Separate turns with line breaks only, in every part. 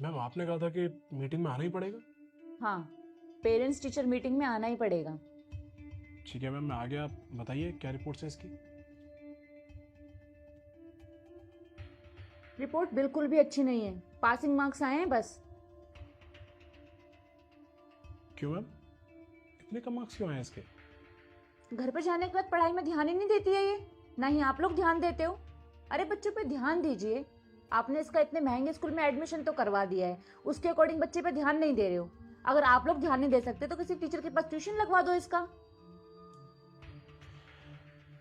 Ma'am आपने कहा था कि मीटिंग में आना ही पड़ेगा।
हाँ, पेरेंट्स टीचर मीटिंग में आना ही पड़ेगा।
ठीक है मैम, मैं आ गया। आप बताइए क्या रिपोर्ट है इसकी।
रिपोर्ट बिल्कुल भी अच्छी नहीं है, पासिंग मार्क्स आए हैं बस।
क्यों मैम, इतने कम मार्क्स क्यों आए इसके?
घर पे जाने के बाद पढ़ाई में ध्यान ही नहीं देती है ये, ना ही आप लोग ध्यान देते हो। अरे बच्चों पे ध्यान दीजिए। आपने इसका इतने महंगे स्कूल में एडमिशन तो करवा दिया है, उसके अकॉर्डिंग बच्चे पे ध्यान नहीं दे रहे हो। अगर आप लोग ध्यान नहीं दे सकते तो किसी टीचर के पास ट्यूशन लगवा दो इसका।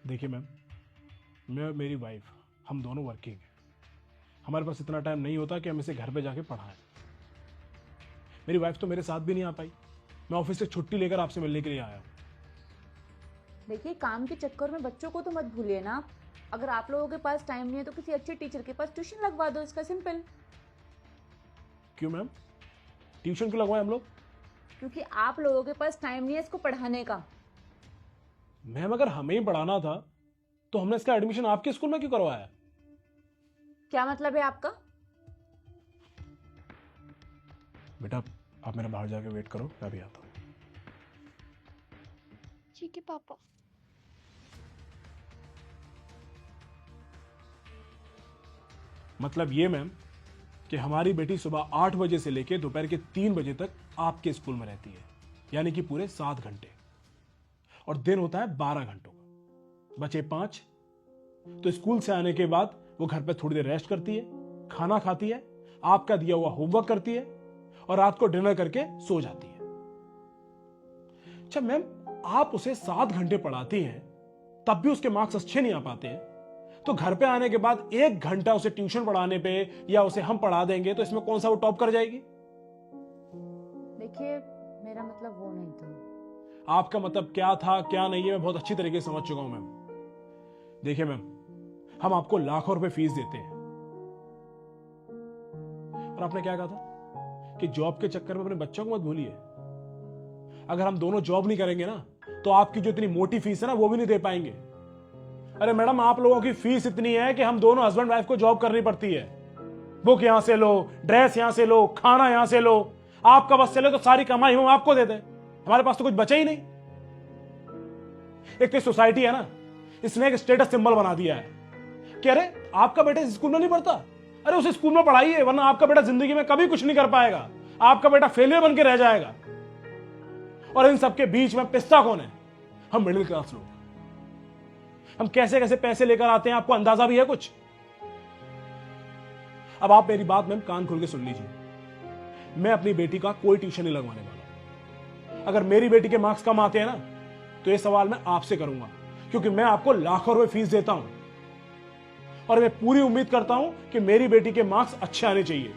देखिए मैम, मैं और मेरी वाइफ हम दोनों वर्किंग हैं। हमारे पास इतना टाइम नहीं होता कि हम इसे घर पे जाके पढ़ाएं। मेरी वाइफ तो मेरे साथ भी नहीं आ पाई। मैं ऑफिस से छुट्टी लेकर आपसे मिलने के लिए आया हूँ।
देखिए, काम के चक्कर में बच्चों को तो मत भूलिए ना। अगर आप लोगों के पास टाइम नहीं है तो किसी अच्छे टीचर के पास ट्यूशन लगवा दो इसका, सिंपल।
क्यों मैम, ट्यूशन क्यों लगवाएं हम लोग?
क्योंकि आप लोगों के पास टाइम नहीं है इसको पढ़ाने का।
मैम अगर हमें ही पढ़ाना था तो हमने इसका एडमिशन आपके स्कूल में क्यों करवाया?
क्या मतलब है आपका?
बेटा आप मेरे बाहर जाके वेट करो, मैं भी आता हूँ।
ठीक है पापा।
मतलब ये मैम कि हमारी बेटी सुबह 8 बजे से लेकर दोपहर के 3 बजे तक आपके स्कूल में रहती है, यानी कि पूरे 7 घंटे। और दिन होता है 12 घंटों का, बचे 5। तो स्कूल से आने के बाद वो घर पे थोड़ी देर रेस्ट करती है, खाना खाती है, आपका दिया हुआ होमवर्क करती है और रात को डिनर करके सो जाती है। अच्छा मैम, आप उसे 7 घंटे पढ़ाती हैं तब भी उसके मार्क्स अच्छे नहीं आ पाते हैं, तो घर पे आने के बाद 1 घंटा उसे ट्यूशन पढ़ाने पे या उसे हम पढ़ा देंगे तो इसमें कौन सा वो टॉप कर जाएगी?
देखिए, मेरा मतलब वो नहीं था।
आपका मतलब क्या था क्या नहीं है मैं बहुत अच्छी तरीके से समझ चुका हूं मैम। देखिए मैम, हम आपको लाखों रुपए फीस देते हैं और आपने क्या कहा था कि जॉब के चक्कर में अपने बच्चों को मत भूलिए। अगर हम दोनों जॉब नहीं करेंगे ना तो आपकी जो इतनी मोटी फीस है ना वो भी नहीं दे पाएंगे। अरे मैडम, आप लोगों की फीस इतनी है कि हम दोनों हस्बैंड वाइफ को जॉब करनी पड़ती है। बुक यहां से लो, ड्रेस यहां से लो, खाना यहां से लो। आपका बस चले तो सारी कमाई हम आपको दे दें, हमारे पास तो कुछ बचा ही नहीं। एक तो सोसाइटी है ना, इसने एक स्टेटस सिंबल बना दिया है कि अरे आपका बेटा इस स्कूल में नहीं पढ़ता, अरे उस स्कूल में पढ़ाइए वरना आपका बेटा जिंदगी में कभी कुछ नहीं कर पाएगा, आपका बेटा फेलियर बन के रह जाएगा। और इन सबके बीच में पिस्ता कौन है? हम मिडिल क्लास लोग। हम कैसे कैसे पैसे लेकर आते हैं, आपको अंदाजा भी है कुछ? अब आप मेरी बात मैम कान खोल के सुन लीजिए। मैं अपनी बेटी का कोई ट्यूशन नहीं लगवाने वाला। अगर मेरी बेटी के मार्क्स कम आते हैं ना तो ये सवाल मैं आपसे करूंगा, क्योंकि मैं आपको लाखों रुपए फीस देता हूं और मैं पूरी उम्मीद करता हूं कि मेरी बेटी के मार्क्स अच्छे आने चाहिए।